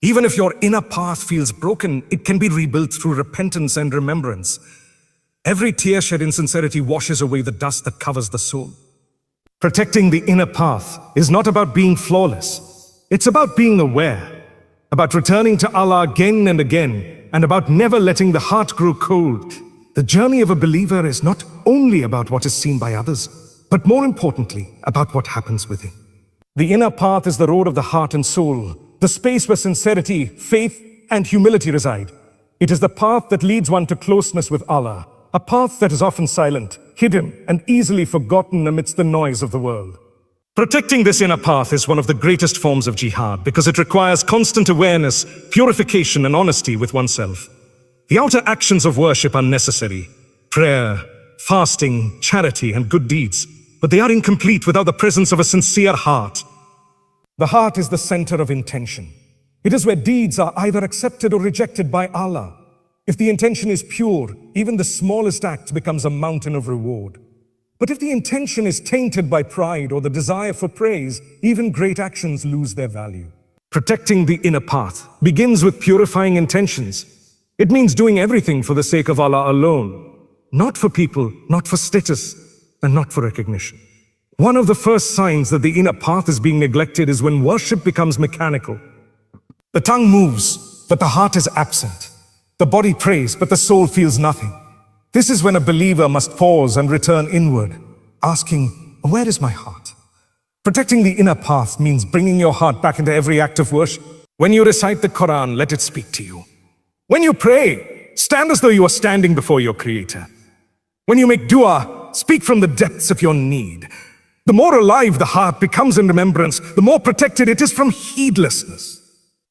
Even if your inner path feels broken, it can be rebuilt through repentance and remembrance. Every tear shed in sincerity washes away the dust that covers the soul. Protecting the inner path is not about being flawless. It's about being aware, about returning to Allah again and again, and about never letting the heart grow cold. The journey of a believer is not only about what is seen by others, but more importantly, about what happens within. The inner path is the road of the heart and soul, the space where sincerity, faith, and humility reside. It is the path that leads one to closeness with Allah, a path that is often silent, hidden, and easily forgotten amidst the noise of the world. Protecting this inner path is one of the greatest forms of jihad because it requires constant awareness, purification, and honesty with oneself. The outer actions of worship are necessary: prayer, fasting, charity, and good deeds, but they are incomplete without the presence of a sincere heart. The heart is the center of intention. It is where deeds are either accepted or rejected by Allah. If the intention is pure, even the smallest act becomes a mountain of reward. But if the intention is tainted by pride or the desire for praise, even great actions lose their value. Protecting the inner path begins with purifying intentions. It means doing everything for the sake of Allah alone, not for people, not for status, and not for recognition. One of the first signs that the inner path is being neglected is when worship becomes mechanical. The tongue moves, but the heart is absent. The body prays, but the soul feels nothing. This is when a believer must pause and return inward, asking, where is my heart? Protecting the inner path means bringing your heart back into every act of worship. When you recite the Quran, let it speak to you. When you pray, stand as though you are standing before your Creator. When you make dua, speak from the depths of your need. The more alive the heart becomes in remembrance, the more protected it is from heedlessness.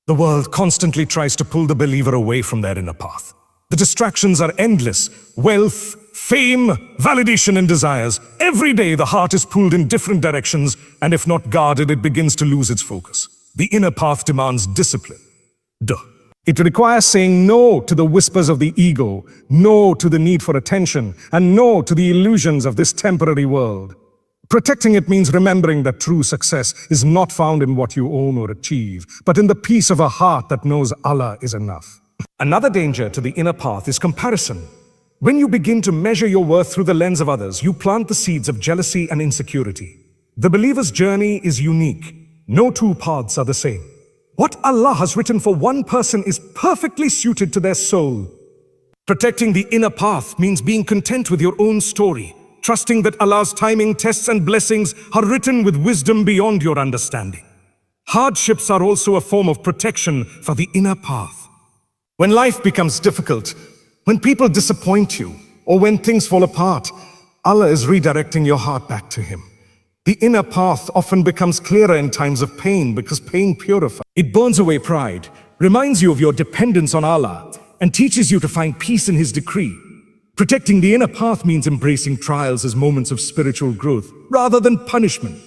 The world constantly tries to pull the believer away from their inner path. The distractions are endless: wealth, fame, validation, and desires. Every day the heart is pulled in different directions, and if not guarded, it begins to lose its focus. The inner path demands discipline. It requires saying no to the whispers of the ego, no to the need for attention, and no to the illusions of this temporary world. Protecting it means remembering that true success is not found in what you own or achieve, but in the peace of a heart that knows Allah is enough. Another danger to the inner path is comparison. When you begin to measure your worth through the lens of others, you plant the seeds of jealousy and insecurity. The believer's journey is unique. No two paths are the same. What Allah has written for one person is perfectly suited to their soul. Protecting the inner path means being content with your own story, trusting that Allah's timing, tests, and blessings are written with wisdom beyond your understanding. Hardships are also a form of protection for the inner path. When life becomes difficult, when people disappoint you, or when things fall apart, Allah is redirecting your heart back to Him. The inner path often becomes clearer in times of pain because pain purifies. It burns away pride, reminds you of your dependence on Allah, and teaches you to find peace in His decree. Protecting the inner path means embracing trials as moments of spiritual growth, rather than punishment.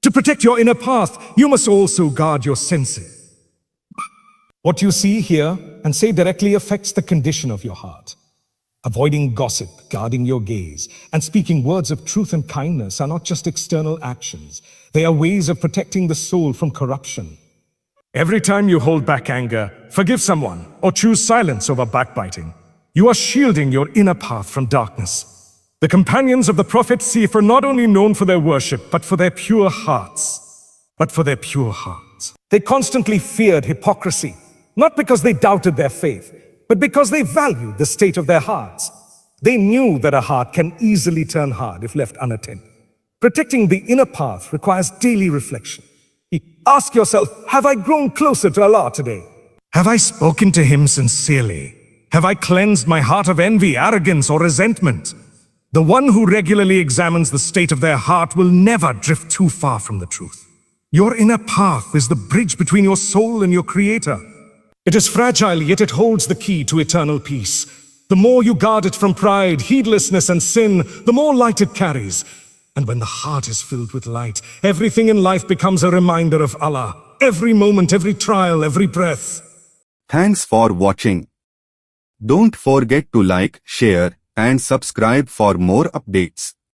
To protect your inner path, you must also guard your senses. What you see, hear, and say directly affects the condition of your heart. Avoiding gossip, guarding your gaze, and speaking words of truth and kindness are not just external actions. They are ways of protecting the soul from corruption. Every time you hold back anger, forgive someone, or choose silence over backbiting, you are shielding your inner path from darkness. The companions of the Prophet were not only known for their worship, but for their pure hearts. They constantly feared hypocrisy, not because they doubted their faith, but because they valued the state of their hearts. They knew that a heart can easily turn hard if left unattended. Protecting the inner path requires daily reflection. Ask yourself, have I grown closer to Allah today? Have I spoken to Him sincerely? Have I cleansed my heart of envy, arrogance, or resentment? The one who regularly examines the state of their heart will never drift too far from the truth. Your inner path is the bridge between your soul and your Creator. It is fragile, yet it holds the key to eternal peace. The more you guard it from pride, heedlessness, and sin, the more light it carries. And when the heart is filled with light, everything in life becomes a reminder of Allah. Every moment, every trial, every breath. Thanks for watching. Don't forget to like, share, and subscribe for more updates.